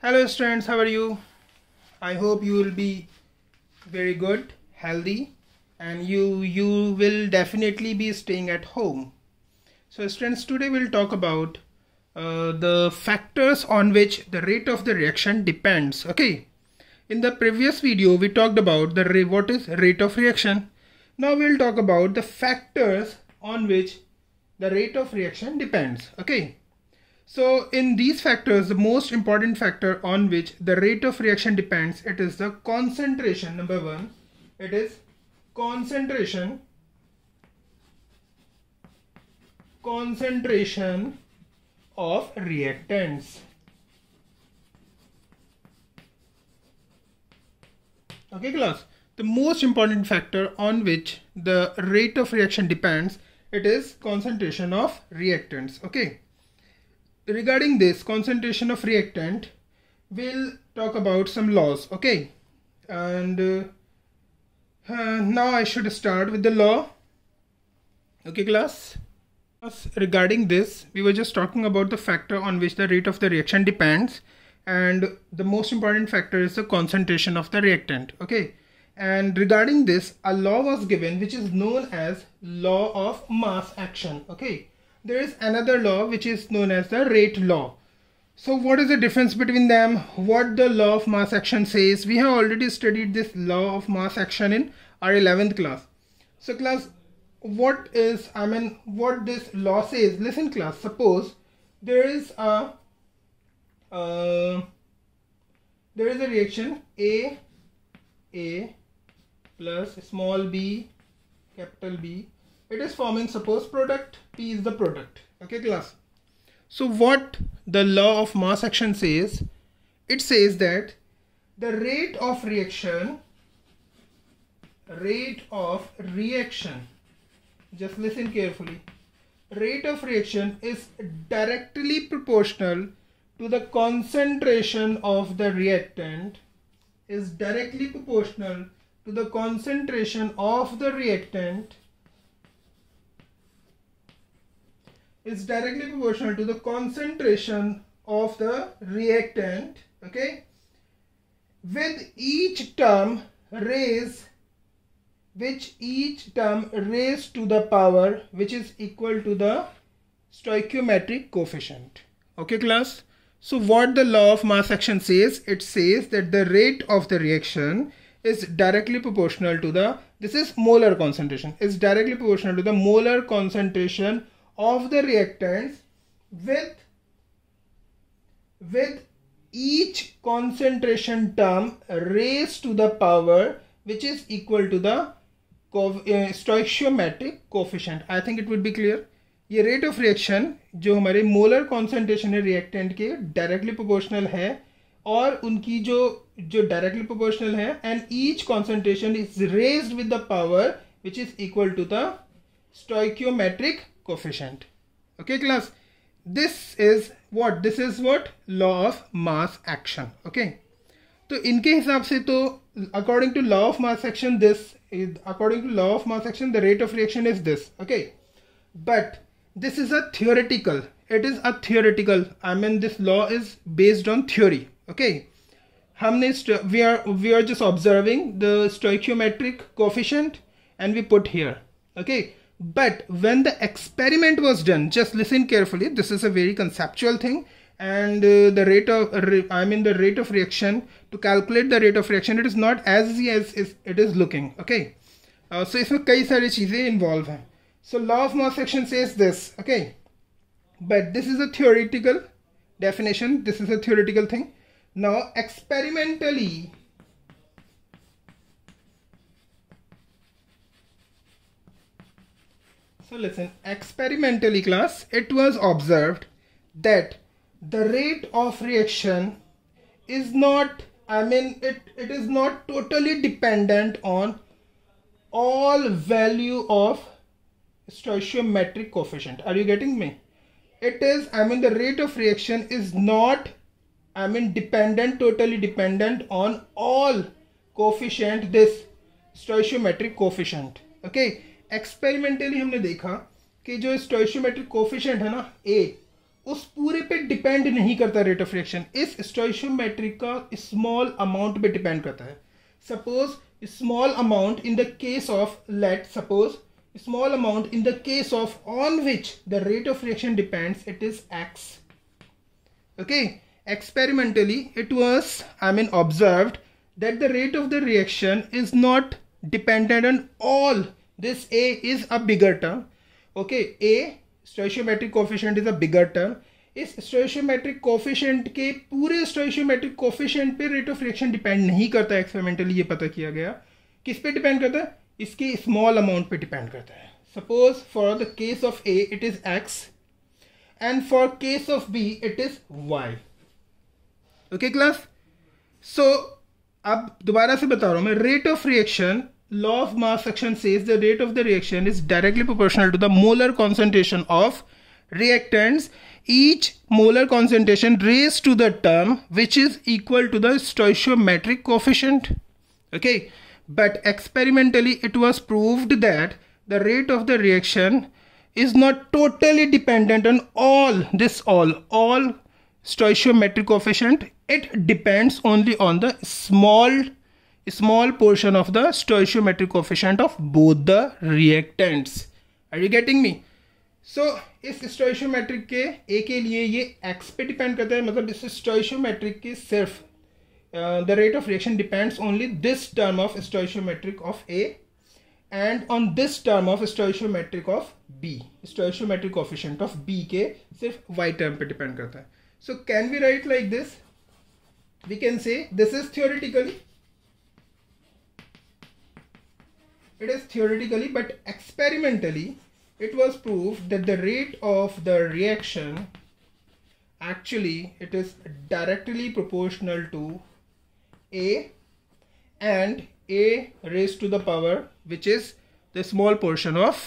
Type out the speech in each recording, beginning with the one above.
Hello students, how are you? I hope you will be very good, healthy, and you will definitely be staying at home. So students, today we'll talk about the factors on which the rate of the reaction depends. Okay, in the previous video we talked about what is rate of reaction. Now we'll talk about the factors on which the rate of reaction depends. Okay, so in these factors, the most important factor on which the rate of reaction depends, it is the concentration. Number one, it is concentration of reactants. Okay class, the most important factor on which the rate of reaction depends, it is concentration of reactants. Okay, regarding this concentration of reactant, we'll talk about some laws. Okay, and now I should start with the law. Okay class, regarding this we were just talking about the factor on which the rate of the reaction depends, and the most important factor is the concentration of the reactant. Okay, and regarding this a law was given which is known as law of mass action. Okay, there is another law which is known as the rate law. So what is the difference between them? What the law of mass action says? We have already studied this law of mass action in our 11th class. So class, what this law says? Listen class, suppose there is a reaction A plus small b capital B. It is forming, suppose, product. P is the product. Okay class, so what the law of mass action says, it says that the rate of reaction, just listen carefully, rate of reaction is directly proportional to the concentration of the reactant, is directly proportional to the concentration of the reactant, is directly proportional to the concentration of the reactant. Okay, with each term raised to the power which is equal to the stoichiometric coefficient. Okay class, so what the law of mass action says, it says that the rate of the reaction is directly proportional to the, this is molar concentration, is directly proportional to the molar concentration of the reactants with each concentration term raised to the power which is equal to the stoichiometric coefficient. I think it would be clear. ये rate of reaction जो हमारे molar concentration है reactant के directly proportional है, और उनकी जो directly proportional है, and each concentration is raised with the power which is equal to the stoichiometric coefficient. Okay class, this is what law of mass action. Okay, तो इनके हिसाब से तो according to law of mass action the rate of reaction is this. Okay, but this is a theoretical, this law is based on theory. Okay, we are just observing the stoichiometric coefficient and we put here. Okay, but when the experiment was done, just listen carefully, this is a very conceptual thing, and the rate of reaction, to calculate the rate of reaction, it is not as easy as it is looking. Okay, so इसमें कई सारी चीजें involve हैं. So law of mass action says this. Okay, but this is a theoretical definition, this is a theoretical thing. Now experimentally, so listen, experimentally class, it was observed that the rate of reaction is not, it is not totally dependent on all value of stoichiometric coefficient. Are you getting me? It is, the rate of reaction is not, totally dependent on all coefficient, this stoichiometric coefficient. Okay, experimentally हमने देखा कि जो स्टोइशियोमेट्रिक coefficient है ना A, उस पूरे पे depend नहीं करता रेट ऑफ रिएक्शन, इस स्टोइशियोमेट्रिक का स्मॉल अमाउंट पे डिपेंड करता है. Suppose small amount in the case of, let suppose small amount in the case of on which the rate of reaction depends, it is x. Okay, experimentally it was observed that the rate of the reaction is not dependent on all. This a is a bigger term. Okay, a stoichiometric coefficient is a bigger term. इस stoichiometric coefficient के पूरे stoichiometric coefficient पे rate of reaction depend नहीं करता. Experimentally ये पता किया गया. किस पे डिपेंड करता है? इसके स्मॉल अमाउंट पे डिपेंड करता है. Suppose for the case of A it is x and for case of b it is y. Okay class, so अब दोबारा से बता रहा हूं मैं. Rate of reaction, law of mass action says the rate of the reaction is directly proportional to the molar concentration of reactants, each molar concentration raised to the term which is equal to the stoichiometric coefficient. Okay, but experimentally it was proved that the rate of the reaction is not totally dependent on all stoichiometric coefficient. It depends only on the small portion of the stoichiometric coefficient of both the reactants. Are you getting me? So इस stoichiometric के A के लिए ये x पे depend करता है, मतलब इस stoichiometric के सिर्फ the rate of reaction depends only this term of stoichiometric of A and on this term of stoichiometric of B. Stoichiometric coefficient of B के सिर्फ y term पे डिपेंड करता है. So can we write like this? We can say this is theoretically. It is theoretically, but experimentally it was proved that the rate of the reaction actually it is directly proportional to A and A raised to the power which is the small portion of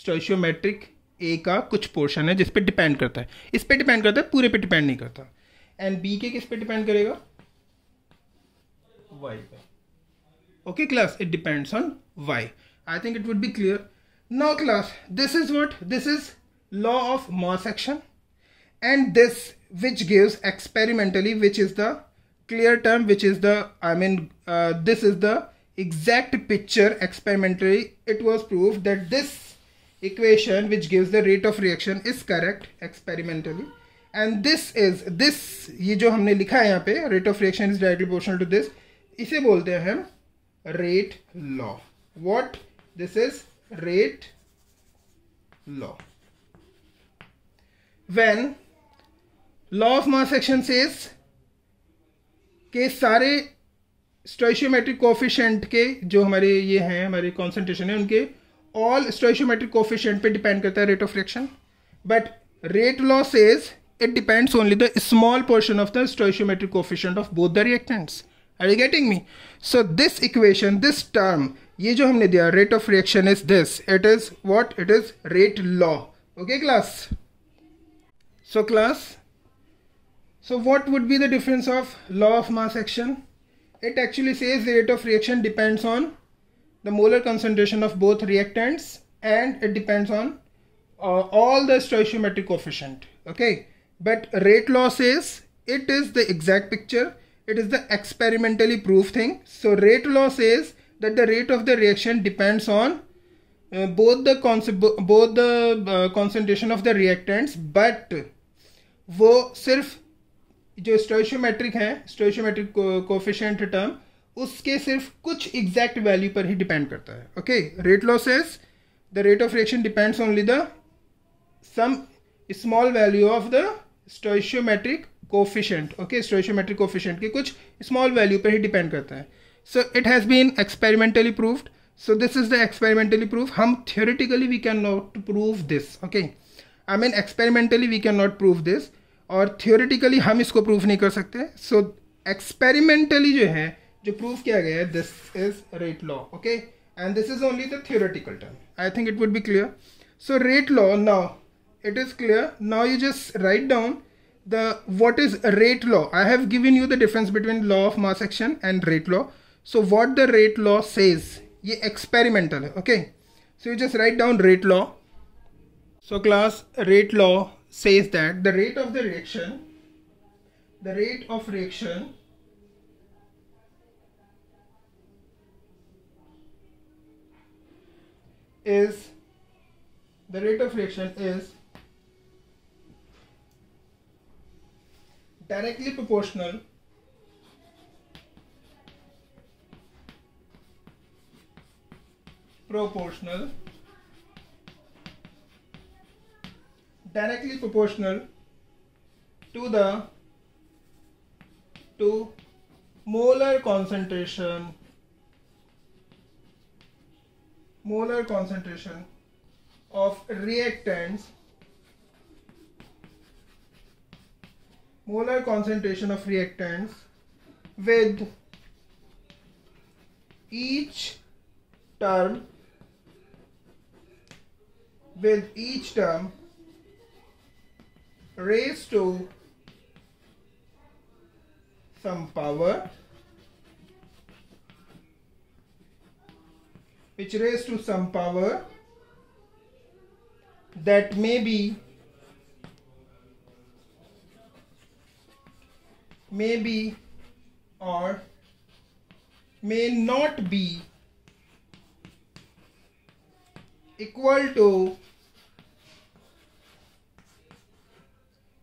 stoichiometric A का कुछ portion है जिस पे depend करता है. इस पे depend करता है, पूरे पे डिपेंड नहीं करता. एंड B के किस पे डिपेंड करेगा? Y पे. Okay class, it depends on Y. I think it would be clear. Now class, this is what? This is law of mass action, and this which gives experimentally, which is the clear term, which is the this is the exact picture. Experimentally it was proved that this equation which gives the rate of reaction is correct experimentally, and this ये जो हमने लिखा है यहाँ पे, rate of reaction is directly proportional to this, इसे बोलते हैं हम rate law. What? This is rate law. When law of mass action says के सारे stoichiometric coefficient के जो हमारे ये हैं, हमारे concentration है, उनके all stoichiometric coefficient पे depend करता है rate of reaction, but rate law says it depends only the small portion of the stoichiometric coefficient of both the reactants. Are you getting me? So this equation, this term, ये जो हमने दिया rate of reaction is this. It is what? It is rate law. Okay class? So class, so what would be the difference of law of mass action? It actually says the rate of reaction depends on the molar concentration of both reactants and it depends on all the stoichiometric coefficient. Okay, but rate law says it is the exact picture. It is the experimentally proved thing. So rate law says that the rate of the reaction depends on both the concentration of the reactants, but वो सिर्फ जो stoichiometric है, stoichiometric coefficient term, उसके सिर्फ कुछ exact value पर ही depend करता है. Okay, rate law says the rate of reaction depends only the some small value of the stoichiometric coefficient. Okay, stoichiometric coefficient के कुछ small value पर ही depend करता है. So it has been experimentally proved. So this is the experimentally proof. हम theoretically we cannot prove this. Okay, I mean experimentally we cannot prove this और theoretically हम इसको prove नहीं कर सकते. So experimentally जो है, जो prove किया गया है, this is rate law. Okay, and this is only the theoretical term. I think it would be clear. So rate law, now it is clear. Now you just write down the what is rate law. I have given you the difference between law of mass action and rate law. So what the rate law says, ये experimental है. Okay, so you just write down rate law. So class, rate law says that the rate of reaction is directly proportional to molar concentration of reactants with each term raised to some power that may be or may not be equal to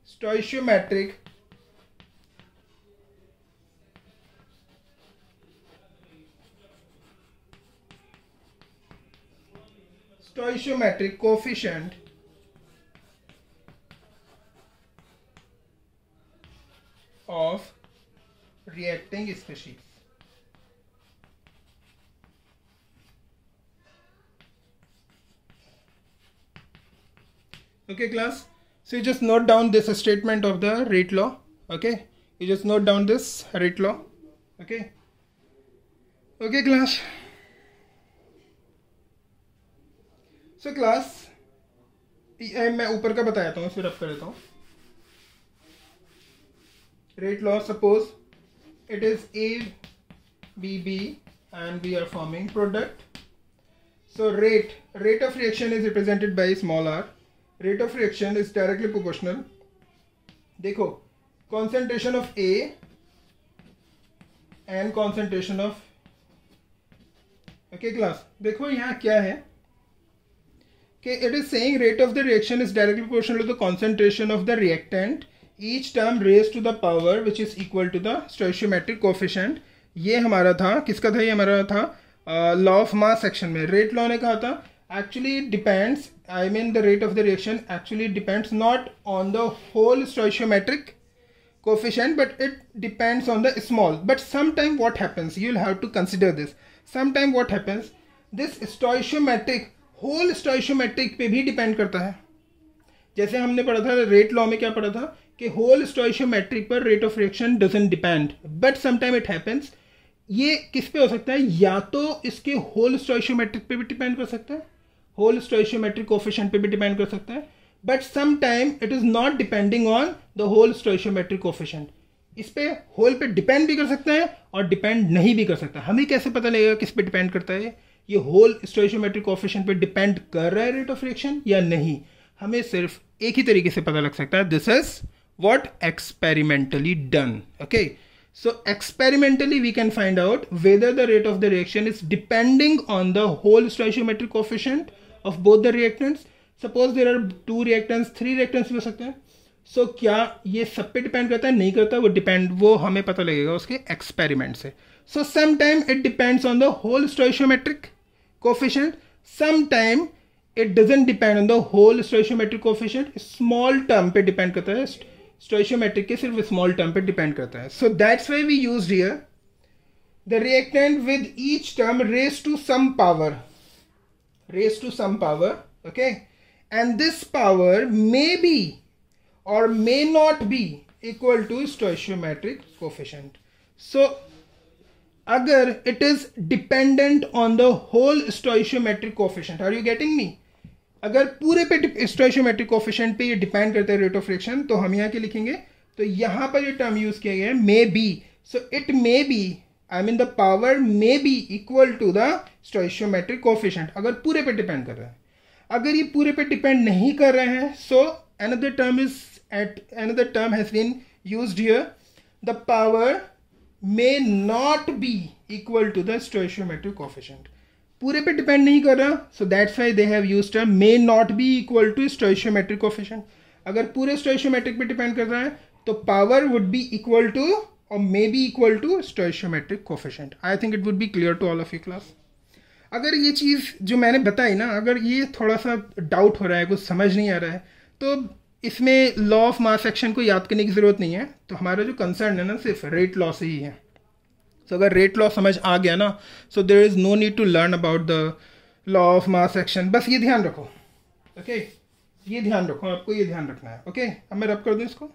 stoichiometric coefficient of reacting species. Okay class, so you just note down this statement of the rate law. Okay, you just note down this rate law. Okay class. So class, मैं ऊपर का बताता हूँ, फिर अब कर देता हूँ. Rate law, suppose it is ABB and we are forming product. So rate of reaction is represented by small r. Rate of reaction is directly proportional. देखो, concentration of A and concentration of, okay class, देखो यहाँ क्या है कि it is saying rate of the reaction is directly proportional to the concentration of the reactant, each term raised to the power which is equal to the stoichiometric coefficient. ये हमारा था, किसका था? ये हमारा था लॉ ऑफ मास सेक्शन में. Rate law ने कहा था actually depends, I mean the rate of the reaction actually depends not on the whole stoichiometric coefficient, but it depends on the small. But sometime what happens, you'll have to consider this. Sometime what happens, this stoichiometric whole stoichiometric पे भी depend करता है. जैसे हमने पढ़ा था rate law में, क्या पढ़ा था कि होल stoichiometric पर rate of reaction doesn't depend, but sometime it happens. ये किस पे हो सकता है? या तो इसके होल stoichiometric पे भी डिपेंड कर सकता है, होल stoichiometric कोफिशिएंट पे भी डिपेंड कर सकता है, but sometime it is not depending on the whole stoichiometric coefficient. इस पे होल पे डिपेंड भी कर सकता है और डिपेंड नहीं भी कर सकता. हमें कैसे पता लगेगा किस पे डिपेंड करता है? ये होल stoichiometric कोफिशिएंट पे डिपेंड कर रहा है रेट ऑफ रिएक्शन या नहीं? हमें सिर्फ एक ही तरीके से पता लग सकता है. This is what experimentally done. Okay, so experimentally we can find out whether the rate of the reaction is depending on the whole stoichiometric coefficient of both the reactants. Suppose there are 2 reactants, 3 reactants भी हो सकते हैं. So क्या ये सब पे depend करता है? नहीं करता. वो हमें पता लगेगा उसके एक्सपेरिमेंट से. So sometime it depends on the whole stoichiometric coefficient, sometime it doesn't depend on the whole stoichiometric coefficient. small term पे डिपेंड करता है, stoichiometric के सिर्फ स्मॉल टर्म पे डिपेंड करता है. So that's why we used here the reactant with each term raised to some power, okay, and this power may be और may not be equal to stoichiometric coefficient. So अगर it is dependent on the whole stoichiometric coefficient, are you getting me? अगर पूरे पे stoichiometric coefficient पे ये depend करता है rate of reaction, तो हम यहाँ के लिखेंगे, तो यहाँ पर ये टर्म यूज किया गया है maybe. So it may be, I mean the power may be equal to the stoichiometric coefficient, अगर पूरे पे डिपेंड कर रहा है. अगर ये पूरे पे डिपेंड नहीं कर रहे हैं, सो another term has been used here. The power may not be equal to the stoichiometric coefficient. पूरे पे डिपेंड नहीं कर रहा, so that's why they have used term may not be equal to stoichiometric coefficient. अगर पूरे stoichiometric पे depend कर रहा है तो power would be equal to or may be equal to stoichiometric coefficient. I think it would be clear to all of you class. अगर ये चीज़ जो मैंने बताई ना, अगर ये थोड़ा सा डाउट हो रहा है, कुछ समझ नहीं आ रहा है, तो इसमें लॉ ऑफ मास एक्शन को याद करने की ज़रूरत नहीं है. तो हमारा जो कंसर्न है ना सिर्फ रेट लॉ से ही है. तो अगर रेट लॉ समझ आ गया ना, so there is no need to learn about the law of mass action. बस ये ध्यान रखो. ओके, ये ध्यान रखो, आपको ये ध्यान रखना है. ओके, अब मैं रब कर दूँ इसको.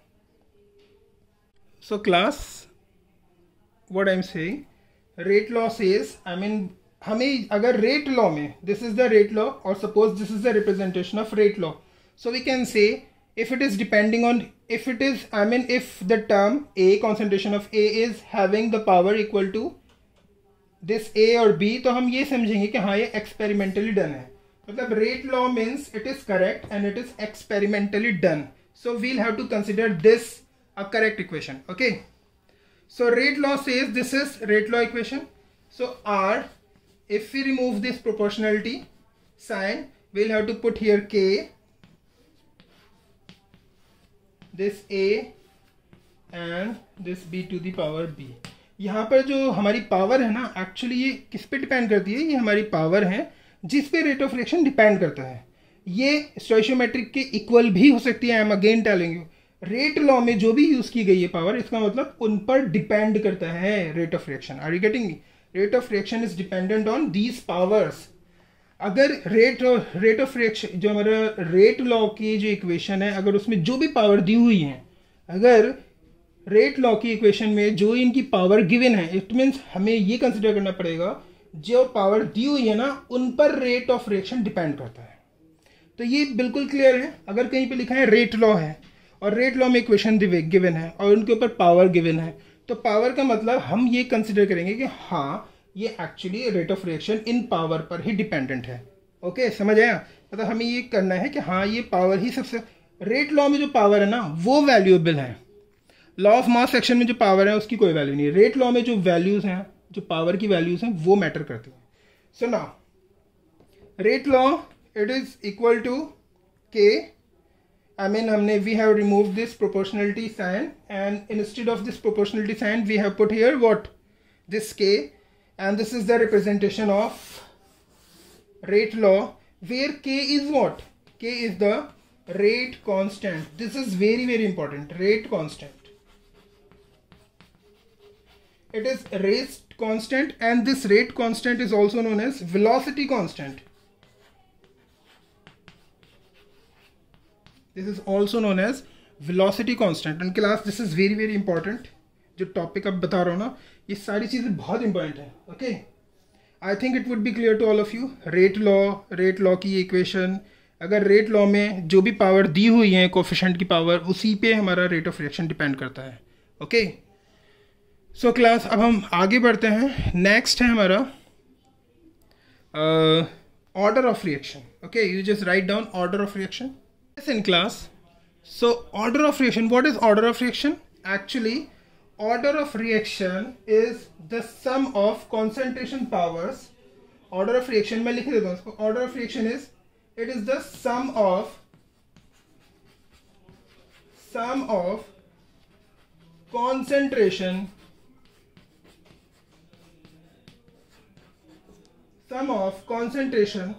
So class, what I am saying, rate law says, I mean हमें अगर रेट लॉ में, this is the rate law और suppose this is the representation of rate law, so we can say if it is depending on, if it is, I mean if the term A, concentration of A is having the power equal to this A और B, तो हम ये समझेंगे कि हाँ ये experimentally done है. मतलब rate law means it is correct and it is experimentally done. So we'll have to consider this a correct equation. Okay. So rate law says this is rate law equation. So R, if we remove this proportionality sign, we'll have to put here K, this A and this B to the power B. यहाँ पर जो हमारी power है ना, actually ये किस पे depend करती है? ये हमारी पावर है जिस पे रेट ऑफ रिएक्शन डिपेंड करता है. ये स्टोइशियोमेट्रिक के इक्वल भी हो सकती है. I am again telling you, rate law में जो भी यूज की गई है पावर, इसका मतलब उन पर डिपेंड करता है rate of reaction. Are you getting me? Rate of reaction is dependent on these powers. अगर रेट ऑफ रिएक्शन, जो हमारा रेट लॉ की जो इक्वेशन है, अगर उसमें जो भी पावर दी हुई है, अगर रेट लॉ की इक्वेशन में जो इनकी पावर गिवन है, इट मीन्स हमें ये कंसिडर करना पड़ेगा जो पावर दी हुई है ना, उन पर रेट ऑफ रिएक्शन डिपेंड करता है. तो ये बिल्कुल क्लियर है. अगर कहीं पे लिखा है रेट लॉ है और रेट लॉ में इक्वेशन गिवन है और उनके ऊपर पावर गिवन है, तो पावर का मतलब हम ये कंसिडर करेंगे कि हाँ ये actually rate of reaction in power पर ही डिपेंडेंट है. ओके, समझ आया? मतलब हमें ये करना है कि हाँ ये पावर ही सबसे, रेट लॉ में जो पावर है ना वो वैल्यूएबल है. लॉ ऑफ मास एक्शन में जो पावर है उसकी कोई वैल्यू नहीं है. रेट लॉ में जो वैल्यूज हैं, जो पावर की वैल्यूज हैं, वो मैटर करती हैं. So now rate law it is equal to K, I mean हमने we have remove this proportionality sign and instead of this proportionality sign we have put here what, this K. And this is the representation of rate law, where K is what? K is the rate constant. This is very, very important. Rate constant. It is rate constant, and this rate constant is also known as velocity constant. This is also known as velocity constant. And class, this is very, very important. जो topic अब बता रहा हूँ ना, ये सारी चीज़ें बहुत इंपॉर्टेंट है. Okay, I think it would be clear to all of you. Rate law की इक्वेशन, अगर रेट लॉ में जो भी पावर दी हुई है कोफिशिएंट की पावर, उसी पे हमारा रेट ऑफ रिएक्शन डिपेंड करता है. ओके, सो क्लास अब हम आगे बढ़ते हैं. नेक्स्ट है हमारा order of reaction. Okay, you just write down order of reaction in class. So order of reaction, what is order of reaction? Actually order of reaction is the sum of concentration powers. Order of reaction मैं लिख देता हूँ इसको. Order of reaction is, it is the sum of concentration,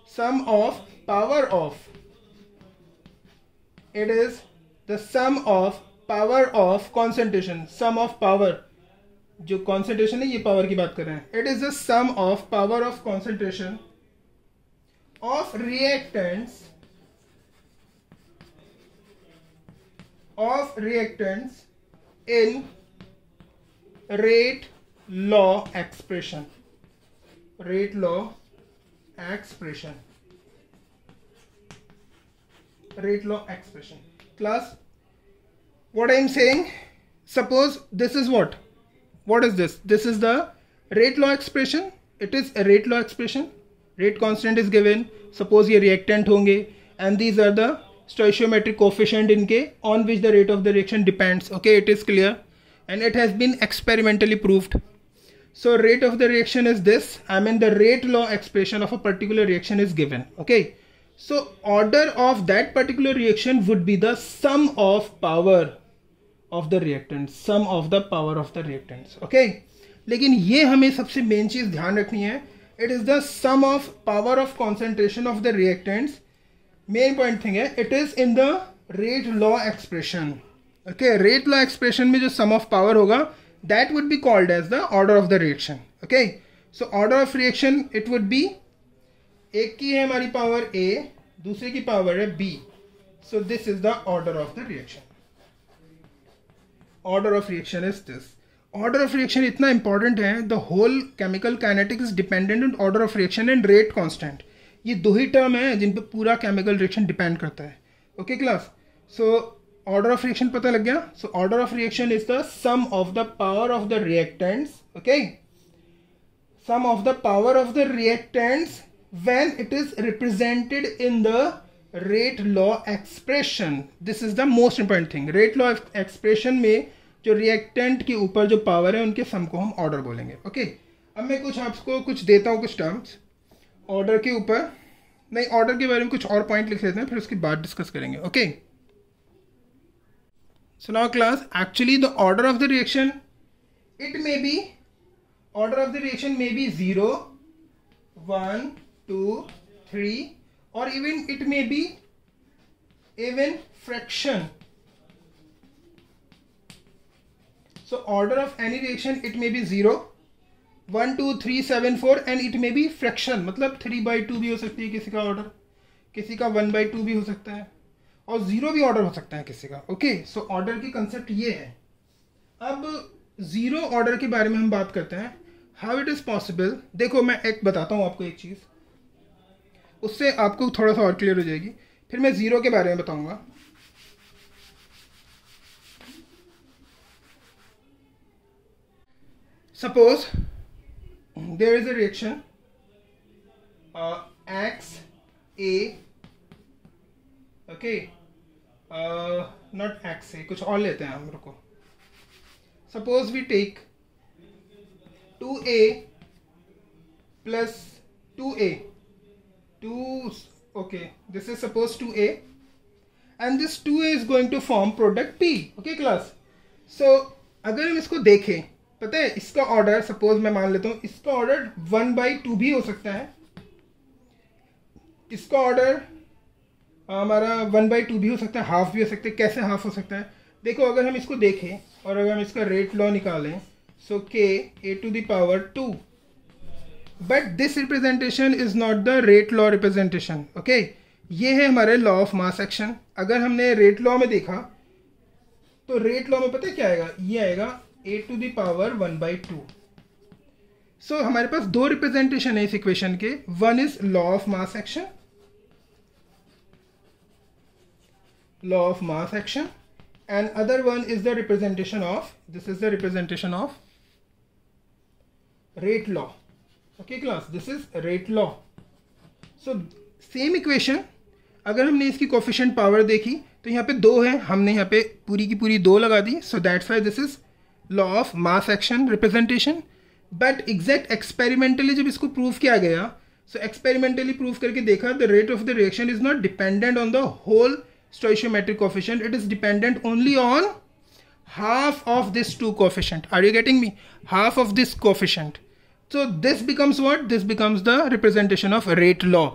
sum of power of. It is the sum of power of concentration. Sum of power, जो concentration है ये power की बात कर रहे हैं. It is the sum of power of concentration of reactants in rate law expression. Rate law expression. Rate law expression. Class, what I am saying, suppose this is what is this? This is the rate law expression. It is a rate law expression. rate constant is given, suppose ये reactant होंगे, and these are the stoichiometric coefficient इनके on which the rate of the reaction depends. Okay, it is clear and it has been experimentally proved. So rate of the reaction is this, I mean the rate law expression of a particular reaction is given. Okay, so order of that particular reaction would be the sum of power of the reactants, sum of the power of the reactants. Okay, लेकिन ये हमें सबसे main चीज ध्यान रखनी है, it is the sum of power of concentration of the reactants. Main point thing है, it is in the rate law expression. Okay, rate law expression में जो sum of power होगा, that would be called as the order of the reaction. Okay, so order of reaction it would be, एक की है हमारी power A, दूसरे की power है B. So this is the order of the reaction. Order of reaction is this. Order of reaction इतना important है, the whole chemical kinetics is dependent on order of reaction and rate constant. ये दो ही term है जिन पे पूरा chemical reaction depend करता है. Okay class? So order of reaction पता लग गया? So order of reaction is the sum of the power of the reactants. Okay? Sum of the power of the reactants when it is represented in the rate law expression. This is the most important thing. Rate law expression में जो reactant के ऊपर जो power है उनके सम को हम order बोलेंगे. ओके, अब मैं कुछ आपको कुछ देता हूँ, कुछ टर्म्स ऑर्डर के ऊपर, नहीं ऑर्डर के बारे में कुछ और पॉइंट लिख लेते हैं, फिर उसके बाद डिस्कस करेंगे. Okay, so now class, actually the order of the reaction it may B, order of the reaction may be 0, 1, 2, 3 or even it may be even fraction. So order of any reaction it may be 0, 1, 2, 3, 7, 4 and it may be fraction. मतलब 3/2 भी हो सकती है किसी का order, किसी का 1/2 भी हो सकता है और 0 भी ऑर्डर हो सकता है किसी का. ओके, सो ऑर्डर की कंसेप्ट ये है. अब 0 ऑर्डर के बारे में हम बात करते हैं. How it is possible. देखो मैं एक बताता हूँ आपको एक चीज, उससे आपको थोड़ा सा और क्लियर हो जाएगी. फिर मैं 0 के बारे में बताऊंगा. Suppose there is a reaction X A, okay, not X A, कुछ और लेते हैं हम, रुको. Suppose we take 2A plus 2A, okay, this is suppose 2A and this 2A is going to form product P. Okay class, so अगर हम इसको देखें, पता है इसका ऑर्डर, सपोज मैं मान लेता हूं इसका ऑर्डर 1/2 भी हो सकता है, इसका ऑर्डर हमारा 1/2 भी हो सकता है, हाफ भी हो सकता है. कैसे हाफ हो सकता है? देखो अगर हम इसको देखें और अगर हम इसका रेट लॉ निकालें, सो k a⁻², but this representation is not the rate law representation. Okay, ये है हमारे लॉ ऑफ मास एक्शन. अगर हमने रेट लॉ में देखा तो रेट लॉ में पता है क्या आएगा, ये आएगा a⁻1/2. सो हमारे पास दो रिप्रेजेंटेशन है इस इक्वेशन के. One is law of mass action, law of mass action, and other one is the representation of, this is the representation of rate law. Okay class, this is rate law. So same equation, अगर हमने इसकी coefficient power देखी तो यहाँ पे 2 है, हमने यहाँ पे पूरी की पूरी 2 लगा दी. So that's why this is law of mass action representation. But exact experimentally जब इसको प्रूव किया गया, सो एक्सपेरिमेंटली प्रूव करके देखा the rate of the reaction is not dependent on the whole stoichiometric coefficient, it is dependent only on half of this 2 coefficient. Are you getting me? Half of this coefficient. So this becomes what? This becomes the representation of rate law.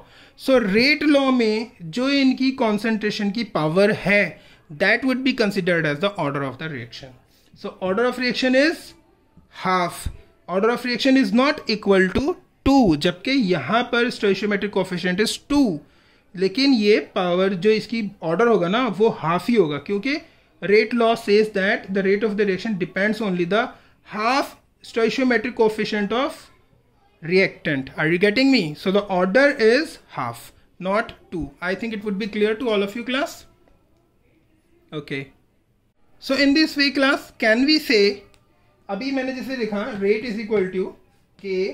So rate law में जो इनकी concentration की power है, that would be considered as the order of the reaction. So order of reaction is half. Order of reaction is not equal to 2, जबकि यहाँ पर stoichiometric coefficient is 2. लेकिन ये पावर जो इसकी ऑर्डर होगा ना वो हाफ ही होगा, क्योंकि rate law says that the rate of the reaction depends only the half stoichiometric coefficient of reactant. Are you getting me? So the order is half, not 2. I think it would be clear to all of you class. Okay, so in this way class can we say, अभी मैंने जैसे लिखा rate is equal to K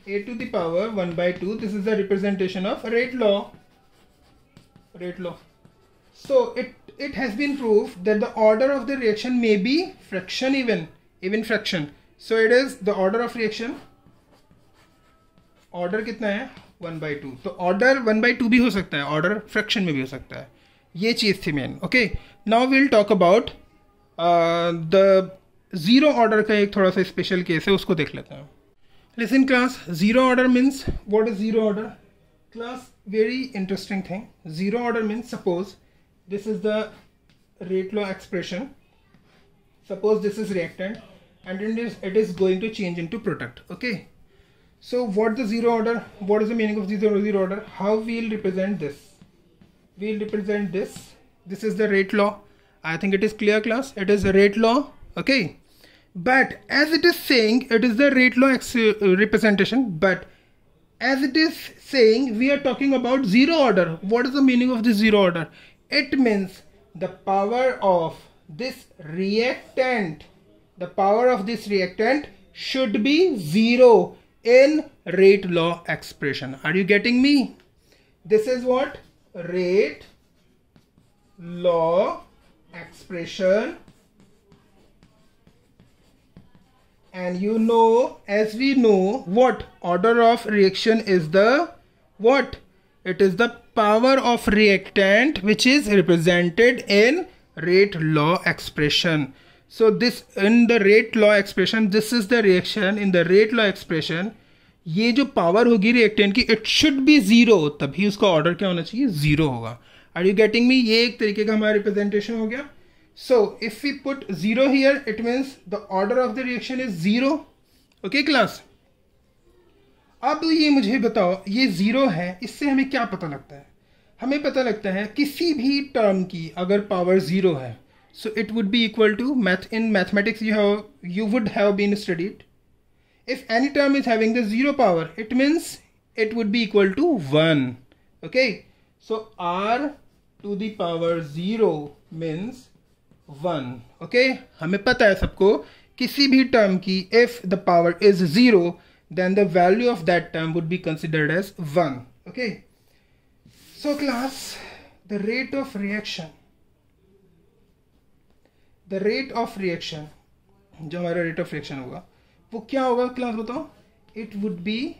a to the power 1 by 2. This is the representation of rate law. So it has been proved that the order of the reaction may be fraction, even fraction. So it is the order of reaction. Order कितना है 1 by 2. तो order 1 by 2 भी हो सकता है, order fraction में भी हो सकता है. ये चीज़ थी main. Okay. Now we'll talk about the zero order का एक थोड़ा सा स्पेशल केस है, उसको देख लेते हैं. Listen class, zero order means, what is zero order? Class, very interesting thing. Zero order means, suppose this is the rate law expression. Suppose this is reactant and it is going to change into product. Okay. So what the zero order? What is the meaning of zero order? How we'll represent this? We'll represent this. This is the rate law. I think it is clear, class. It is a rate law. Okay. But as it is saying, it is the rate law representation. But as it is saying, we are talking about zero order. What is the meaning of this zero order? It means the power of this reactant. The power of this reactant should be zero in rate law expression. Are you getting me? This is what? Rate law expression. And you know, as we know, what order of reaction is the what? It is the power of reactant which is represented in rate law expression. So this in the rate law expression, this is the reaction in the rate law expression. ये जो power होगी reactant की, it should be zero. तभी उसका order क्या होना चाहिए? Zero होगा. Are you getting me? ये एक तरीके का हमारा representation हो गया. So if we put 0 here, it means the order of the reaction is 0. Okay class. अब ये मुझे बताओ, ये 0 है, इससे हमें क्या पता लगता है? हमें पता लगता है किसी भी टर्म की अगर पावर 0 है, so it would be equal to in mathematics you would have been studied. If any term is having the 0 power, it means it would be equal to 1. Okay. So r to the power 0 means 1. Okay, हमें पता है सबको किसी भी term की if the power is 0, then the value of that term would be considered as 1. Okay. So class, the rate of reaction जो हमारा rate of reaction होगा वो क्या होगा क्लास बताओ? It would be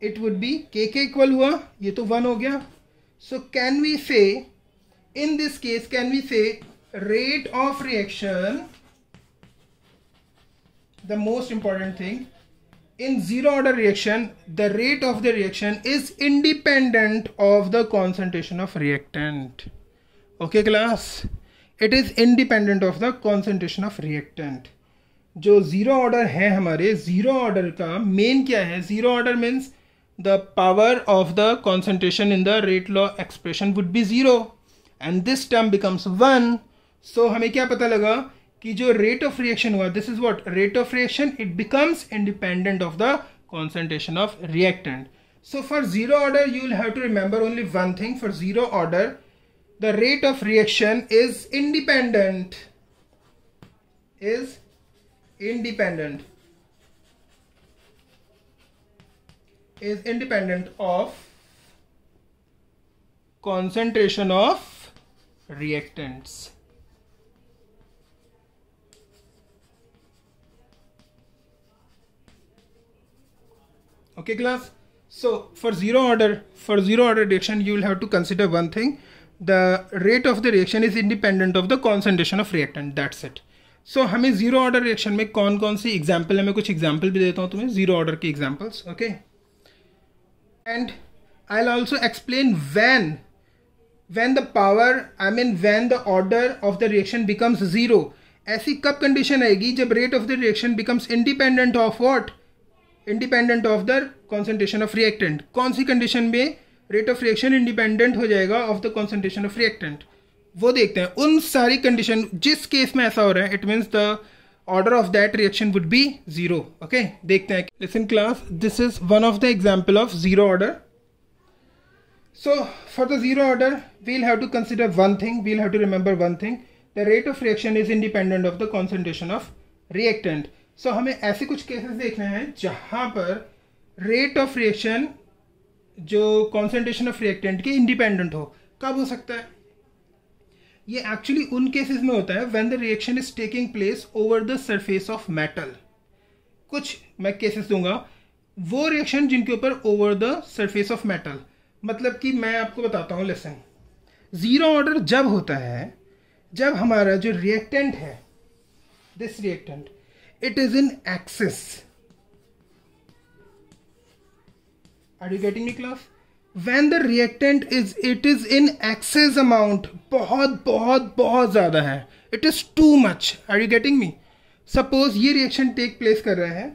k equal हुआ, ये तो 1 हो गया. So can we say, in this case, can we say rate of reaction, the most important thing, in zero order reaction, the rate of the reaction is independent of the concentration of reactant. Okay class, it is independent of the concentration of reactant. जो zero order है हमारे, zero order का main क्या है? Zero order means the power of the concentration in the rate law expression would be 0 and this term becomes 1. So हमें क्या पता लगा कि जो rate of reaction हुआ, this is what? Rate of reaction, it becomes independent of the concentration of reactant. So for zero order, you will have to remember only one thing. For zero order, the rate of reaction is independent. Is independent of concentration of reactants. Okay class. So for zero order reaction, you will have to consider one thing. The rate of the reaction is independent of the concentration of reactant. That's it. So हमें zero order reaction में कौन कौन सी example है, मैं कुछ example भी देता हूँ तुम्हें zero order के examples. Okay. And I'll also explain when the power, when the order of the reaction becomes 0. ऐसी कब condition आएगी जब rate of the reaction becomes independent of what? Independent of the concentration of reactant. कौन सी condition में rate of reaction independent हो जाएगा of the concentration of reactant? वो देखते हैं. उन सारी condition जिस केस में ऐसा हो रहा है, it means the order of that reaction would be 0. Okay, देखते हैं. Listen class, this is one of the example of zero order. So for the zero order, we'll have to consider one thing. We'll have to remember one thing. The rate of reaction is independent of the concentration of reactant. So हमें ऐसे कुछ cases देखने हैं जहाँ पर rate of reaction जो concentration of reactant के independent हो। कब हो सकता है? ये एक्चुअली उन केसेस में होता है when the reaction is taking place over the surface of metal. कुछ मैं केसेस दूंगा, वो रिएक्शन जिनके ऊपर over the surface of metal, मतलब कि मैं आपको बताता हूँ, लेसन। जीरो ऑर्डर जब होता है जब हमारा जो रिएक्टेंट है, this reactant, it is in excess. Are you getting me class? When the reactant it is in excess amount, बहुत बहुत बहुत ज़्यादा है, it is too much. Are you getting me? Suppose ये reaction take place कर रहा है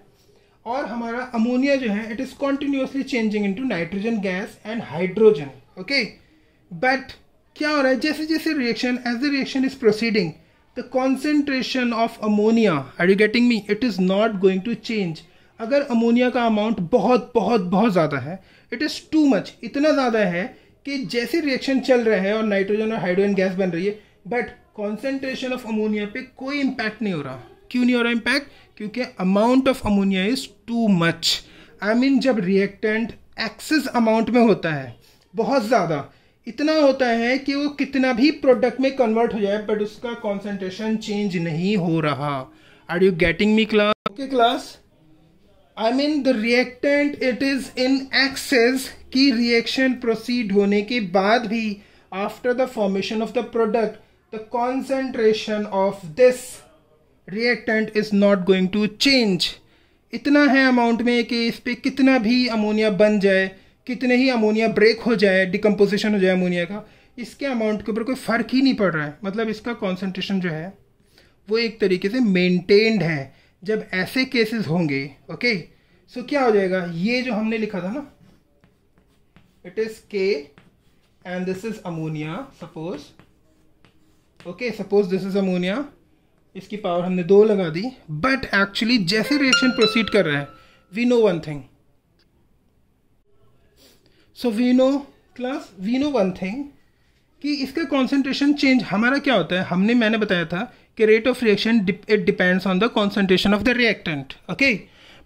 और हमारा अमोनिया जो है it is continuously changing into nitrogen gas and hydrogen. Okay? But क्या हो रहा है, जैसे जैसे reaction, as the reaction is proceeding, the concentration of ammonia, are you getting me? It is not going to change. अगर ammonia का amount बहुत बहुत बहुत ज़्यादा है, इट इज़ टू मच, इतना ज़्यादा है कि जैसे रिएक्शन चल रहा है और नाइट्रोजन और हाइड्रोजन गैस बन रही है, बट कॉन्सेंट्रेशन ऑफ अमोनिया पे कोई इम्पैक्ट नहीं हो रहा। क्यों नहीं हो रहा इम्पैक्ट? क्योंकि amount of ammonia is too much. I mean जब रिएक्टेंट एक्सेस अमाउंट में होता है, बहुत ज़्यादा, इतना होता है कि वो कितना भी प्रोडक्ट में कन्वर्ट हो जाए बट उसका कॉन्सेंट्रेशन चेंज नहीं हो रहा। Are you getting me class? Okay class, I mean the reactant it is in excess की reaction proceed होने के बाद भी after the formation of the product the concentration of this reactant is not going to change. इतना है amount में कि इस पे कितना भी अमोनिया बन जाए, कितने ही अमोनिया ब्रेक हो जाए, डिकम्पोजिशन हो जाए अमोनिया का, इसके अमाउंट के ऊपर कोई फ़र्क ही नहीं पड़ रहा है। मतलब इसका कॉन्सेंट्रेशन जो है वो एक तरीके से मेंटेन्ड है। जब ऐसे केसेस होंगे, ओके, सो क्या हो जाएगा, ये जो हमने लिखा था ना, it is K and this is ammonia, suppose, okay, suppose this is ammonia, इसकी पावर हमने 2 लगा दी, बट एक्चुअली जैसे रिएक्शन प्रोसीड कर रहा है, we know one thing, so we know one thing कि इसका कॉन्सेंट्रेशन चेंज हमारा क्या होता है। मैंने बताया था कि rate of reaction it depends on the concentration of the reactant, okay,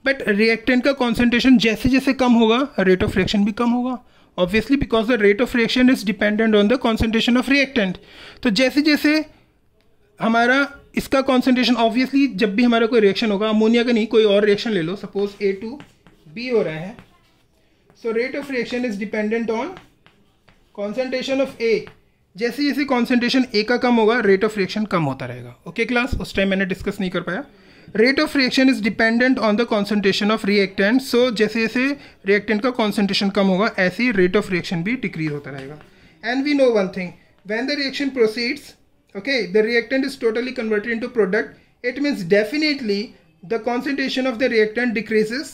but reactant का कॉन्सेंट्रेशन जैसे जैसे कम होगा रेट ऑफ रिएक्शन भी कम होगा, obviously, because the rate of reaction is dependent on the concentration of reactant. तो जैसे जैसे हमारा इसका कॉन्सेंट्रेशन, ऑब्वियसली जब भी हमारा कोई रिएक्शन होगा, अमोनिया का नहीं, कोई और रिएक्शन ले लो, सपोज A2B हो रहा है, so rate of reaction is dependent on concentration of A। जैसे जैसे कॉन्सेंट्रेशन A का कम होगा रेट ऑफ रिएक्शन कम होता रहेगा। ओके क्लास, उस टाइम मैंने डिस्कस नहीं कर पाया। Rate of reaction is dependent on the concentration of reactant, so जैसे जैसे रिएक्टेंट का कॉन्सेंट्रेशन कम होगा ऐसे ही रेट ऑफ रिएक्शन भी डिक्रीज होता रहेगा। And we know one thing, when the reaction proceeds, okay, the reactant is totally converted into product, it means definitely the concentration of the reactant decreases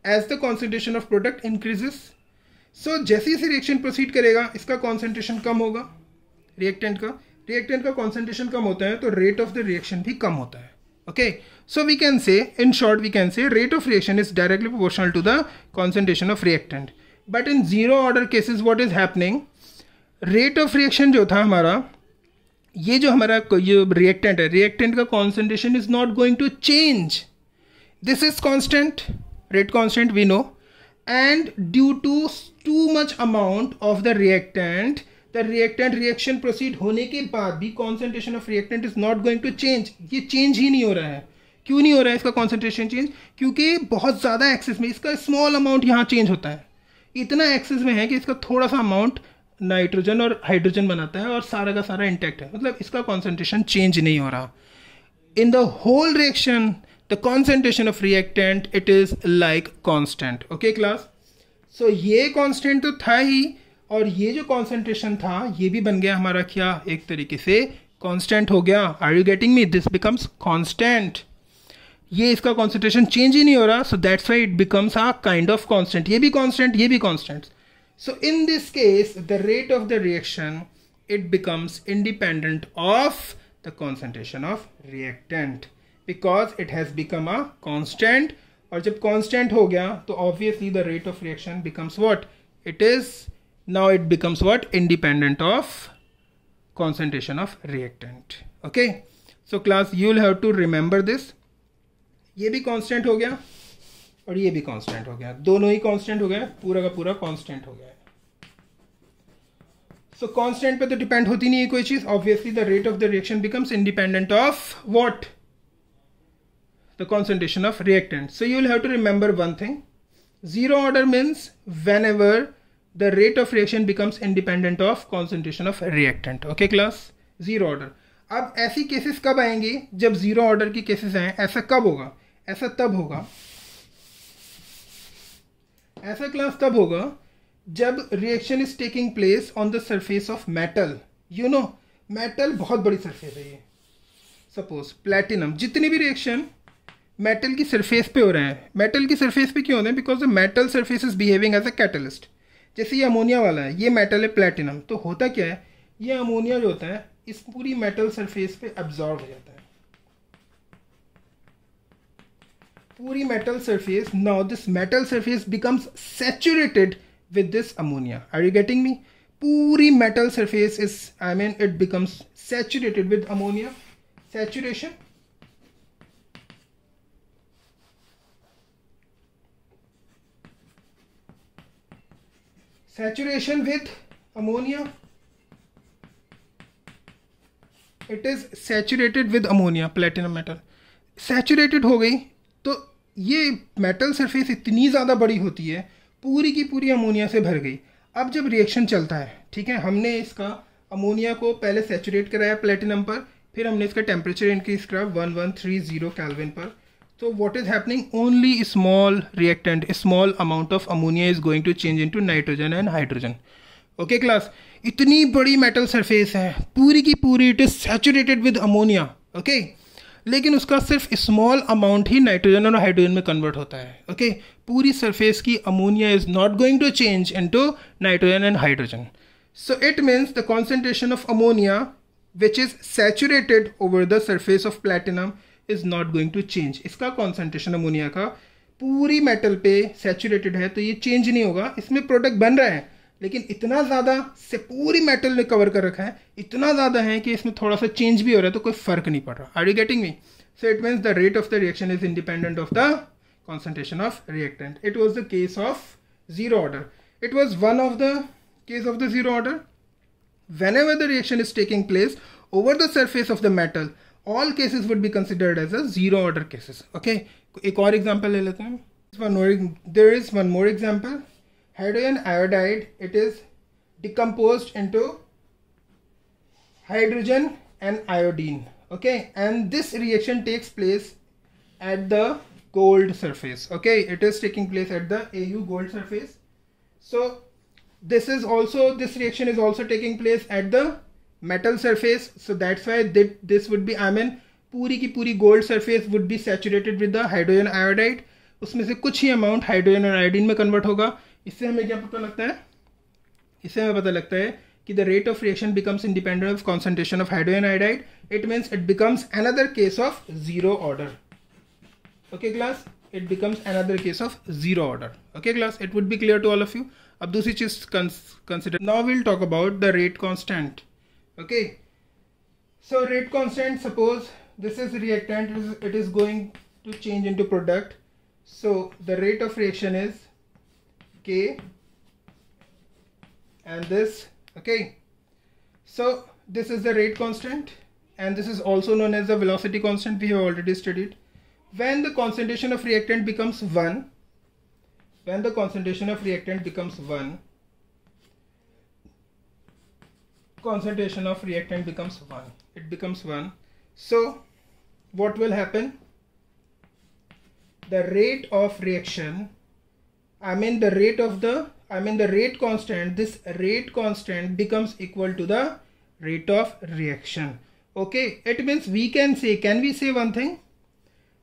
as the concentration of product increases. So जैसे जैसे reaction proceed करेगा इसका concentration कम होगा, reactant का concentration कम होता है तो रेट ऑफ द रिएक्शन भी कम होता है। Okay, so we can say, in short we can say, rate of reaction is directly proportional to the concentration of reactant. But in zero order cases what is happening, rate of reaction जो था हमारा, ये जो हमारा ये reactant है, reactant का concentration is not going to change, this is constant, rate constant we know, and due to too much amount of the reactant reaction proceed होने के बाद भी concentration of reactant is not going to change. ये change ही नहीं हो रहा है। क्यों नहीं हो रहा है इसका कॉन्सेंट्रेशन चेंज? क्योंकि बहुत ज़्यादा एक्सेस में, इसका स्मॉल अमाउंट यहाँ चेंज होता है, इतना एक्सेस में है कि इसका थोड़ा सा अमाउंट नाइट्रोजन और हाइड्रोजन बनाता है और सारा का सारा इंटैक्ट है, मतलब इसका कॉन्सेंट्रेशन चेंज नहीं हो रहा। In the whole reaction the concentration of reactant it is like constant. Okay class, so ये कांस्टेंट तो था ही, और ये जो कॉन्सेंट्रेशन था ये भी बन गया हमारा क्या, एक तरीके से कांस्टेंट हो गया। Are you getting me? This becomes constant, ये इसका कॉन्सेंट्रेशन चेंज ही नहीं हो रहा, so that's why it becomes a kind of constant. ये भी कांस्टेंट, ये भी constant. So in this case, the rate of the reaction, it becomes independent of the concentration of reactant because it has become a constant. और जब constant हो गया तो obviously the rate of reaction becomes what? It is, now it becomes what? Independent of concentration of reactant. Okay? So class, you will have to remember this. ये भी constant हो गया, और ये भी कांस्टेंट हो गया, दोनों ही कांस्टेंट हो गए, पूरा का पूरा कांस्टेंट हो गया है। सो कांस्टेंट पे तो डिपेंड होती नहीं है कोई चीज, obviously the rate of the reaction becomes independent of what, the concentration of reactant. So you will have to remember one thing, zero order means whenever the rate of reaction becomes independent of concentration of reactant. Okay class, zero order. अब ऐसी cases कब आएंगी जब zero order की cases आए, ऐसा कब होगा, ऐसा तब होगा, ऐसा क्लास तब होगा जब reaction is taking place on the surface of metal. You know metal बहुत बड़ी सरफेस है ये, सपोज प्लेटिनम, जितनी भी रिएक्शन मेटल की सरफेस पे हो रहे हैं, मेटल की सरफेस पे क्यों हो रहे हैं, because the metal surface is behaving as a catalyst. जैसे ये अमोनिया वाला है, ये मेटल है प्लेटिनम, तो होता क्या है, ये अमोनिया जो होता है इस पूरी मेटल सरफेस पे एब्जॉर्ब हो जाता है, पूरी metal surface. Now this metal surface becomes saturated with this ammonia. Are you getting me? पूरी metal surface is, I mean, it becomes saturated with ammonia. Saturation. Saturation with ammonia. It is saturated with ammonia, platinum metal. Saturated हो गई तो ये metal surface इतनी ज़्यादा बड़ी होती है, पूरी की पूरी अमोनिया से भर गई। अब जब रिएक्शन चलता है, ठीक है, हमने इसका अमोनिया को पहले सैचुरेट कराया प्लेटिनम पर, फिर हमने इसका टेम्परेचर इंक्रीज करा 1130 केल्विन पर। तो what is happening, only small reactant, small amount of ammonia is going to change into nitrogen and hydrogen. Okay class, इतनी बड़ी मेटल सरफेस है, पूरी की पूरी it is saturated with ammonia, okay, लेकिन उसका सिर्फ स्मॉल अमाउंट ही नाइट्रोजन और हाइड्रोजन में कन्वर्ट होता है। ओके, पूरी सरफेस की ammonia is not going to change into nitrogen and hydrogen. So it means the concentration of ammonia which is saturated over the surface of platinum is not going to change. इसका concentration ammonia का पूरी metal पे saturated है, तो ये change नहीं होगा, इसमें प्रोडक्ट बन रहे हैं, लेकिन इतना ज़्यादा से पूरी मेटल ने कवर कर रखा है, इतना ज़्यादा है कि इसमें थोड़ा सा चेंज भी हो रहा है तो कोई फर्क नहीं पड़ रहा। Are you getting me? So it means the rate of the reaction is independent of the concentration of reactant. It was the case of zero order. It was one of the case of the zero order. Whenever the reaction is taking place over the surface of the metal, all cases would be considered as a zero order cases. Okay, एक और example ले लेते हैं। There is one more example. Hydrogen iodide, it is decomposed into hydrogen and iodine. Okay, and this reaction takes place at the gold surface. Okay, it is taking place at the Au gold surface. So this reaction is also taking place at the metal surface. So that's why this would be, I mean, पूरी की पूरी gold surface would be saturated with the hydrogen iodide. उसमें से कुछ ही amount hydrogen और iodine में convert होगा। इससे हमें क्या पता लगता है, इससे हमें पता लगता है कि the rate of reaction becomes independent of concentration of hydrogen iodide. It means it becomes another case of zero order. Okay class, it becomes another case of zero order. Okay class, it would be clear to all of you. अब दूसरी चीज consider. Now we'll talk about the rate constant. Okay, so rate constant, suppose this is reactant, it is going to change into product. So the rate of reaction is K and this. Okay, so this is the rate constant and this is also known as the velocity constant. We have already studied. When the concentration of reactant becomes 1, when the concentration of reactant becomes 1, concentration of reactant becomes 1, it becomes 1. So what will happen? The rate of reaction, I mean the rate constant, this rate constant becomes equal to the rate of reaction. Okay, it means we can say, can we say one thing?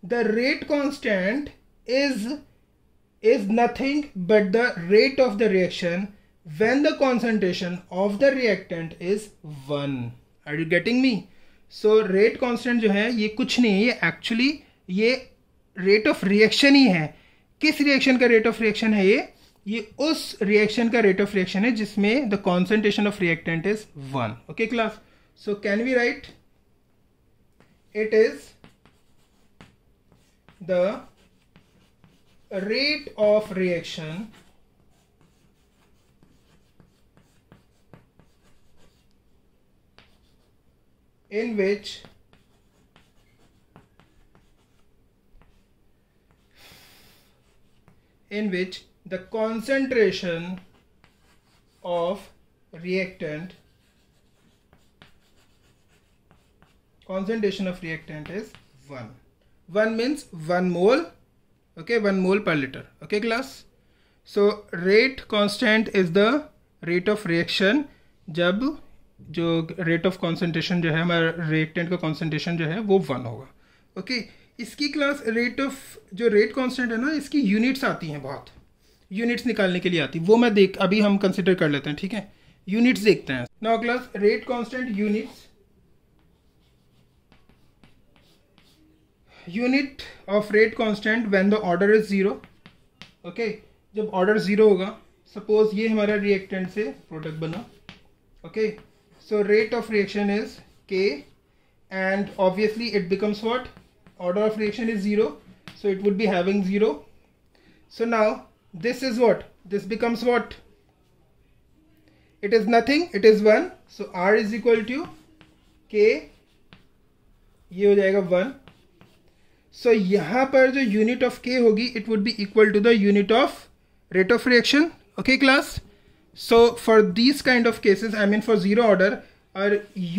The rate constant is nothing but the rate of the reaction when the concentration of the reactant is 1. Are you getting me? So rate constant जो है ये कुछ नहीं है, ये actually ये rate of reaction ही है। किस reaction का rate of reaction है ये उस reaction का rate of reaction है जिसमें the concentration of reactant is 1. Okay class, so can we write it is the rate of reaction in which the concentration of reactant is 1. 1 means 1 mole, okay, 1 mole per liter, okay class. So rate constant is the rate of reaction जब जो rate of concentration जो है हमारा reactant का concentration जो है वो 1 होगा, okay. इसकी क्लास रेट ऑफ जो रेट कांस्टेंट है ना, इसकी यूनिट्स आती हैं, बहुत यूनिट्स निकालने के लिए आती, वो मैं अभी हम कंसिडर कर लेते हैं, ठीक है. यूनिट्स देखते हैं. Now class rate constant units, unit of rate constant when the order is 0, okay. जब ऑर्डर 0 होगा, सपोज ये हमारा रिएक्टेंट से प्रोडक्ट बना, okay. So rate of reaction is K and obviously it becomes what, order of reaction is 0, so it would be having 0. So now this is what, this becomes what, it is nothing, it is 1. So R is equal to K, ये हो जाएगा 1. So यहाँ पर जो unit of K होगी, it would be equal to the unit of rate of reaction, okay class. So for these kind of cases, I mean for 0 order, और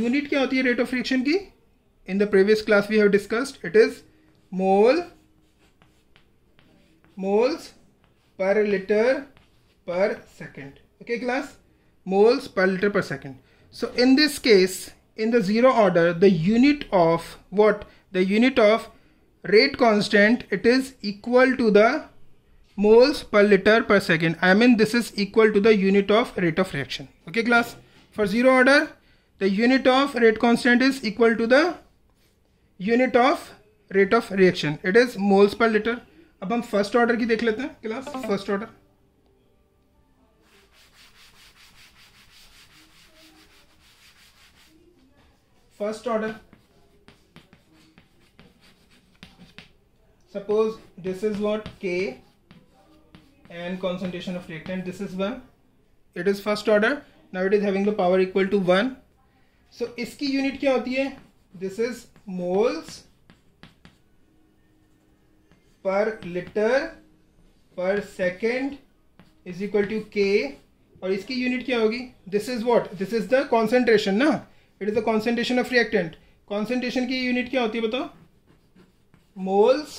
unit क्या होती है rate of reaction की? In the previous class we have discussed, it is moles per liter per second, okay class, moles per liter per second. So in this case, in the 0 order, the unit of what, the unit of rate constant, it is equal to the moles per liter per second. I mean this is equal to the unit of rate of reaction, okay class. For 0 order, the unit of rate constant is equal to the unit of rate of reaction, it is moles per litre. अब हम first order की देख लेते हैं class. First order, suppose this is what K and concentration of reactant, this is 1, it is first order. Now it is having the power equal to 1. So इसकी unit क्या होती है, this is moles per liter per second is equal to K, और इसकी unit क्या होगी, this is what, this is the concentration ना, it is the concentration of reactant. concentration की यूनिट क्या होती है बताओ, moles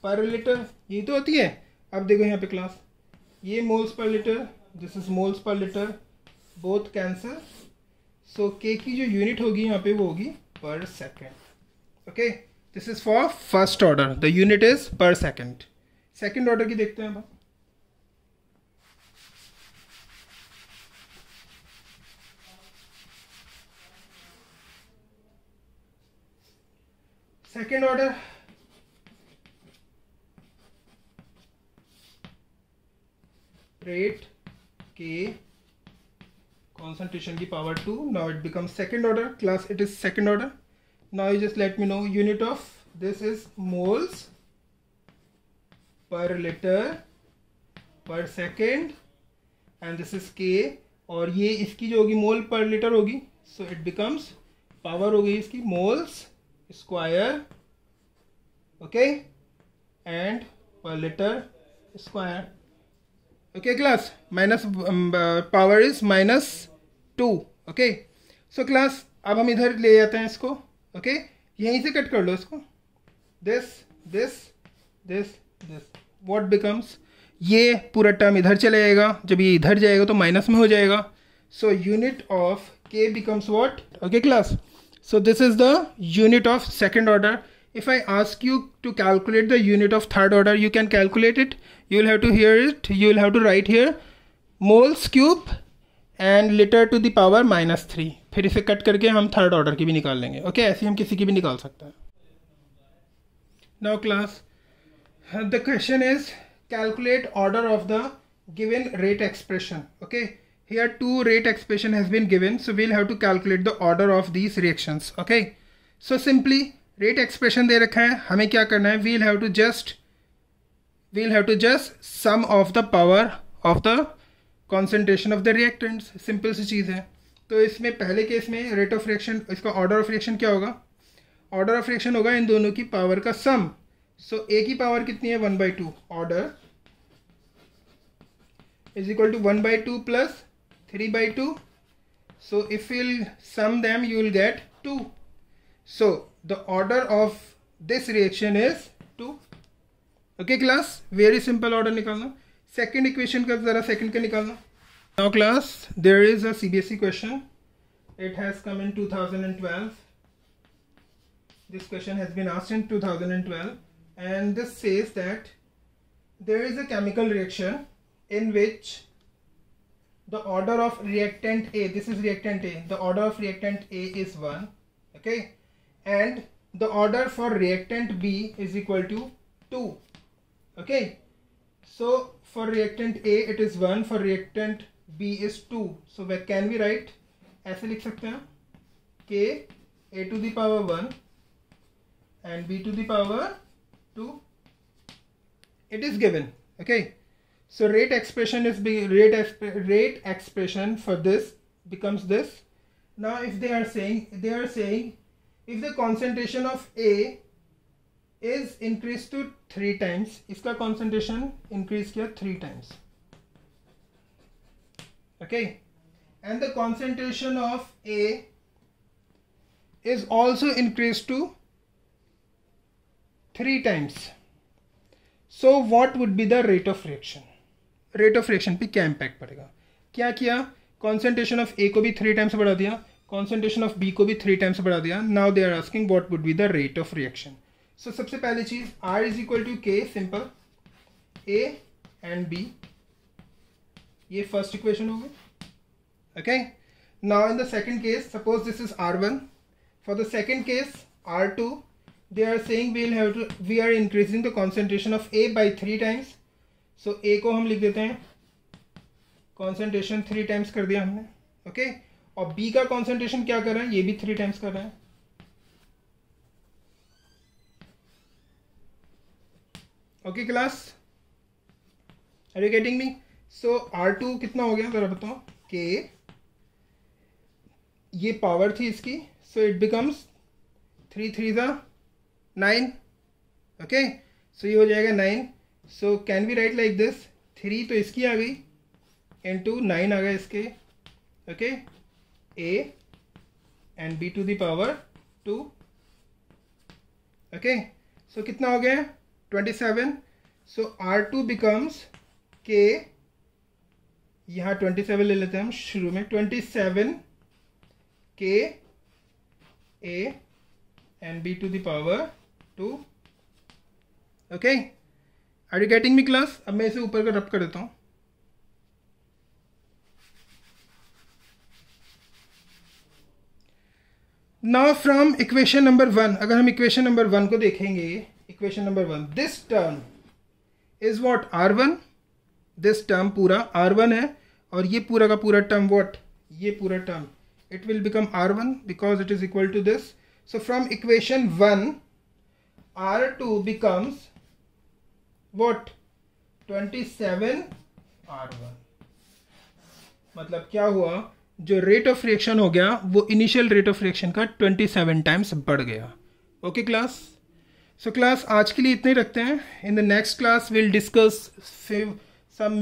per liter, ये तो होती है. अब देखो यहाँ पे क्लास, ये moles per liter, this is moles per liter, both cancel. So K की जो यूनिट होगी यहाँ पे वो होगी per second, okay. This is for first order, the unit is per second. Second order की देखते हैं अब. Second order, rate K, concentration की power 2. Now it becomes second order class, it is second order. Now you just let me know, unit of this is moles per liter per second and this is K, और ये इसकी जो होगी मोल per litre होगी, so it becomes power हो गई इसकी moles square, okay, and per liter square, okay class. Minus power is -2, okay. So class अब हम इधर ले जाते हैं इसको, okay. यहीं से कट कर लो इसको, this, what becomes, ये पूरा टर्म इधर चले जाएगा, जब ये इधर जाएगा तो माइनस में हो जाएगा. So unit of K becomes what, okay class. So this is the unit of second order. If I ask you to calculate the unit of third order, you can calculate it. You will have to hear it. You will have to write here moles cube and liter to the power -3. फिर इसे cut करके हम third order की भी निकाल लेंगे, okay. ऐसे हम किसी की भी निकाल सकते हैं. Now class, the question is calculate order of the given rate expression, okay. Here two rate expression has been given, so we'll have to calculate the order of these reactions, okay. So simply rate expression दे रखा है, हमें क्या करना है, we'll have to just we'll have to just sum of the power of the concentration of the reactants. Simple सी चीज़ है. तो इसमें पहले केस में रेट ऑफ रिएक्शन, इसका ऑर्डर ऑफ रिएक्शन क्या होगा? ऑर्डर ऑफ रिएक्शन होगा इन दोनों की पावर का सम. सो ए की पावर कितनी है? 1/2. Order is equal to 1/2 plus 3/2. So if we'll sum them, you will get 2. So the order of this reaction is 2. Okay class, very simple order निकालना. Second equation का जरा second का निकालना. Now class, there is a CBSE question. It has come in 2012. This question has been asked in 2012, and this says that there is a chemical reaction in which the order of reactant A, this is reactant A, the order of reactant A is 1, okay, and the order for reactant B is equal to 2, okay. So for reactant A it is 1, for reactant B is 2. So where can we write? ऐसे लिख सकते हैं K A to the power 1 and B to the power 2. It is given, okay. So rate expression is rate expression for this becomes this. Now if they are saying if the concentration of A is increased to 3 times, इसका concentration increase किया 3 times, okay, and the concentration of A is also increased to 3 times. So what would be the rate of reaction? Rate of reaction पे क्या impact पड़ेगा? क्या किया? Concentration of ए को भी 3 times बढ़ा दिया, कॉन्सेंट्रेशन ऑफ बी को भी 3 टाइम्स बढ़ा दिया. Now they are asking what would be the rate of reaction. So सबसे पहली चीज R is equal to K, simple, A and B. ये फर्स्ट इक्वेशन हो गई, okay. Now in the second case, suppose this is R1. For the second case R2, they are saying we are increasing the concentration of A by 3 times. So A को हम लिख देते हैं concentration 3 times कर दिया हमने, okay. और B का concentration क्या कर रहा है? ये भी 3 times कर रहा है, okay class. Are you getting me? So R2 कितना हो गया जरा बताओ. K, ये पावर थी इसकी, so it becomes 3 3 9, okay. So ये हो जाएगा 9. So can we write like this, 3 तो इसकी आ गई इनटू 9 आ गया इसके, okay. A and B to the power 2, okay. So कितना हो गया? 27. सो R2 बिकम्स K, यहाँ 27 ले लेते हैं हम शुरू में, 27 K A and B to the power 2, okay. Are you getting me class? अब मैं इसे ऊपर का रब कर देता हूं. नाउ फ्रॉम इक्वेशन नंबर 1, अगर हम इक्वेशन नंबर 1 को देखेंगे, equation number 1, this term is what? R1. This term पूरा R1 है, और ये पूरा का पूरा टर्म व्हाट? ये पूरा term, it will become R1 because it is equal to this. So from equation 1 R2 becomes what? 27 R1. मतलब क्या हुआ? जो रेट ऑफ रिएक्शन हो गया वो इनिशियल रेट ऑफ रिएक्शन का 27 टाइम्स बढ़ गया, ओके क्लास. सो क्लास आज के लिए इतने ही रखते हैं. In the next class will discuss some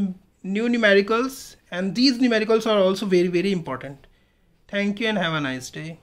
new numericals, and these numericals are also very very important. Thank you and have a nice day.